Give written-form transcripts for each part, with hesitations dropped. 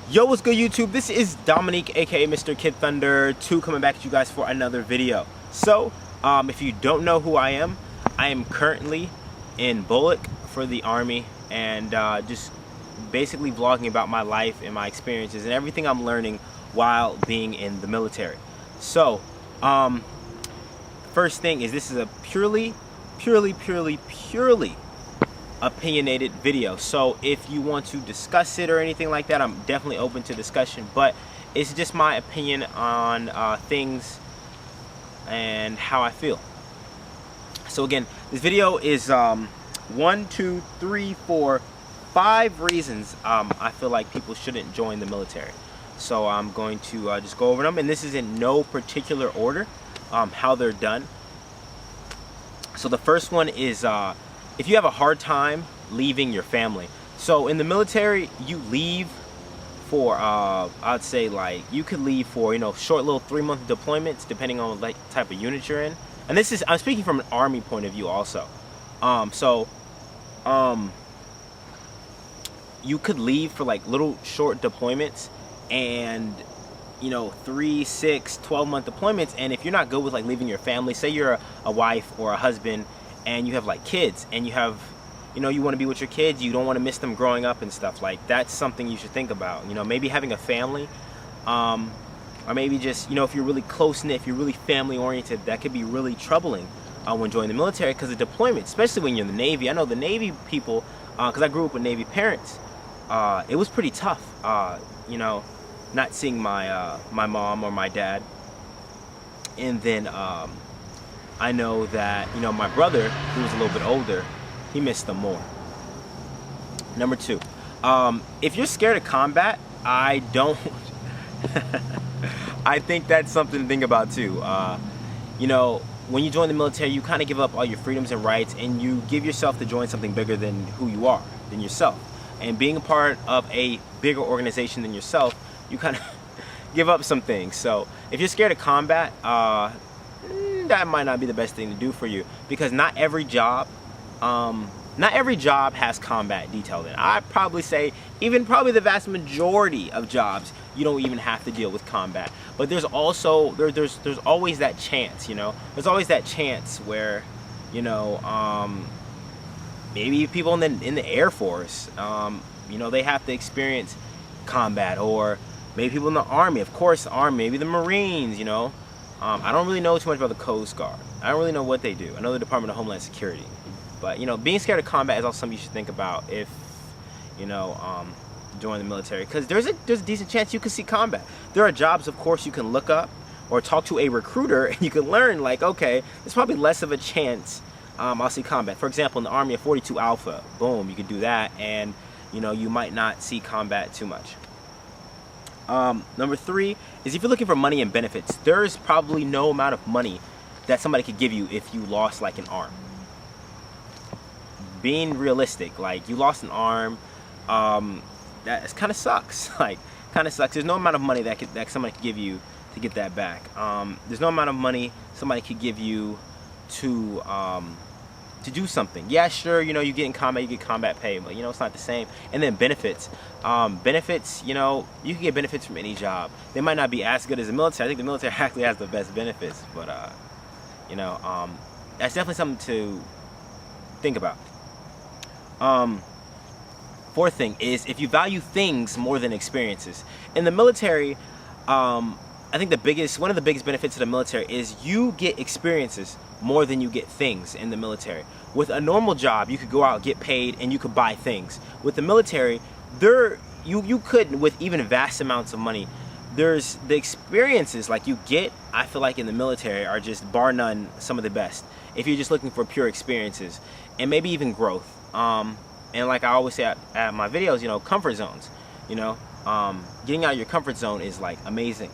Yo, what's good YouTube? This is Dominique, aka Mr. Kid Thunder 2, coming back at you guys for another video. So, if you don't know who I am currently in Bullock for the Army, and just basically vlogging about my life and my experiences and everything I'm learning while being in the military. So, first thing is, this is a purely opinionated video. So if you want to discuss it or anything like that, I'm definitely open to discussion, but it's just my opinion on things and how I feel. So again, this video is 1, 2, 3, 4, 5 reasons I feel like people shouldn't join the military. So I'm going to just go over them, and this is in no particular order how they're done. So the first one is if you have a hard time leaving your family. So in the military, you leave for I'd say, like, you could leave for, you know, short little 3-month deployments depending on like type of unit you're in. And this is, I'm speaking from an Army point of view also. You could leave for like little short deployments, and you know, 3, 6, 12-month deployments. And if you're not good with like leaving your family, say you're a wife or a husband and you have like kids, and you have, you know, you want to be with your kids, you don't want to miss them growing up and stuff, like that's something you should think about. You know, maybe having a family, or maybe just, you know, if you're really close-knit, if you're really family oriented, that could be really troubling when joining the military, because the deployment, especially when you're in the Navy. I know the Navy people, because I grew up with Navy parents, it was pretty tough, you know, not seeing my my mom or my dad. And then I know that, you know, my brother, who was a little bit older, he missed them more. Number 2, if you're scared of combat, I don't I think that's something to think about too. You know, when you join the military, you kind of give up all your freedoms and rights, and you give yourself to join something bigger than who you are, than yourself. And being a part of a bigger organization than yourself, you kind of give up some things. So if you're scared of combat, that might not be the best thing to do for you, because not every job has combat detailed in. I'd probably say even probably the vast majority of jobs, you don't even have to deal with combat. But there's also there's always that chance, you know. There's always that chance where, you know, maybe people in the Air Force, you know, they have to experience combat, or maybe people in the Army, of course, the Army, maybe the Marines, you know. I don't really know too much about the Coast Guard. I don't really know what they do. I know the Department of Homeland Security. But, you know, being scared of combat is also something you should think about if, you know, join the military. Because there's a decent chance you can see combat. There are jobs, of course, you can look up or talk to a recruiter, and you can learn, like, okay, there's probably less of a chance I'll see combat. For example, in the Army of 42 Alpha, boom, you could do that, and, you know, you might not see combat too much. Number 3 is if you're looking for money and benefits, there's probably no amount of money that somebody could give you if you lost like an arm. Being realistic, like, you lost an arm, that kind of sucks. Like, kind of sucks. There's no amount of money that somebody could give you to get that back. There's no amount of money somebody could give you to do something. Yeah, sure, you know, you get in combat, you get combat pay, but, you know, it's not the same. And then benefits. Benefits, you know, you can get benefits from any job. They might not be as good as the military. I think the military actually has the best benefits, but, you know, that's definitely something to think about. 4th thing is if you value things more than experiences. In the military, I think one of the biggest benefits of the military is you get experiences more than you get things in the military. With a normal job, you could go out, get paid, and you could buy things. With the military, you could, with even vast amounts of money, there's the experiences like you get, I feel like in the military, are just bar none some of the best. If you're just looking for pure experiences and maybe even growth. And like I always say at my videos, you know, comfort zones, you know, getting out of your comfort zone is like amazing.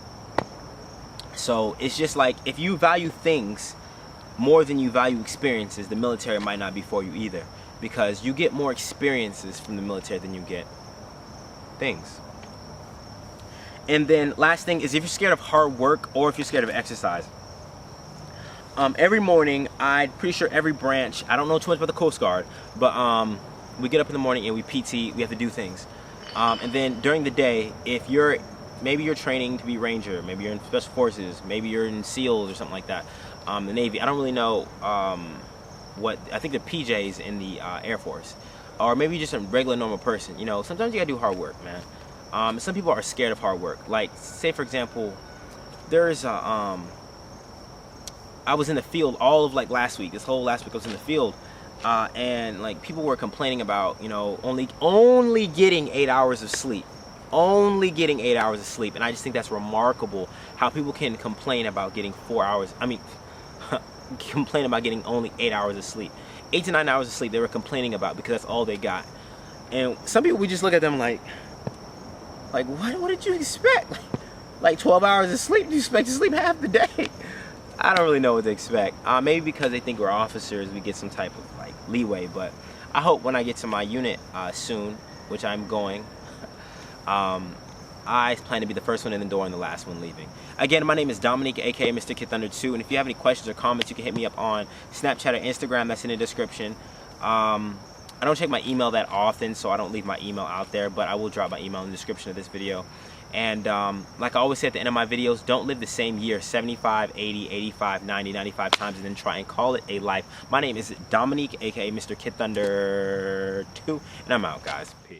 So it's just like, if you value things more than you value experiences, the military might not be for you either, because you get more experiences from the military than you get things. And then last thing is if you're scared of hard work, or if you're scared of exercise. Every morning, I'm pretty sure every branch, I don't know too much about the Coast Guard, but we get up in the morning and we PT, we have to do things. And then during the day, if maybe you're training to be Ranger, maybe you're in Special Forces, maybe you're in SEALs or something like that, the Navy. I don't really know I think the PJs in the Air Force, or maybe you're just a regular normal person. You know, sometimes you gotta do hard work, man. Some people are scared of hard work. Like, say for example, there's I was in the field all of like last week. This whole last week I was in the field, and like people were complaining about, you know, only getting 8 hours of sleep. Only getting 8 hours of sleep. And I just think that's remarkable how people can complain about getting 4 hours. I mean, complain about getting only 8 hours of sleep. 8 to 9 hours of sleep they were complaining about because that's all they got. And some people, we just look at them like what did you expect? Like 12 hours of sleep? Do you expect to sleep half the day? I don't really know what to expect. Maybe because they think we're officers, we get some type of like leeway. But I hope when I get to my unit soon, which I'm going, I plan to be the first one in the door and the last one leaving. Again, my name is Dominique, aka Mr. Kid Thunder 2, and if you have any questions or comments, you can hit me up on Snapchat or Instagram. That's in the description. I don't check my email that often, so I don't leave my email out there, but I will drop my email in the description of this video. And like I always say at the end of my videos, don't live the same year 75, 80, 85, 90, 95 times and then try and call it a life. My name is Dominique, aka Mr. Kid Thunder 2, and I'm out, guys. Peace.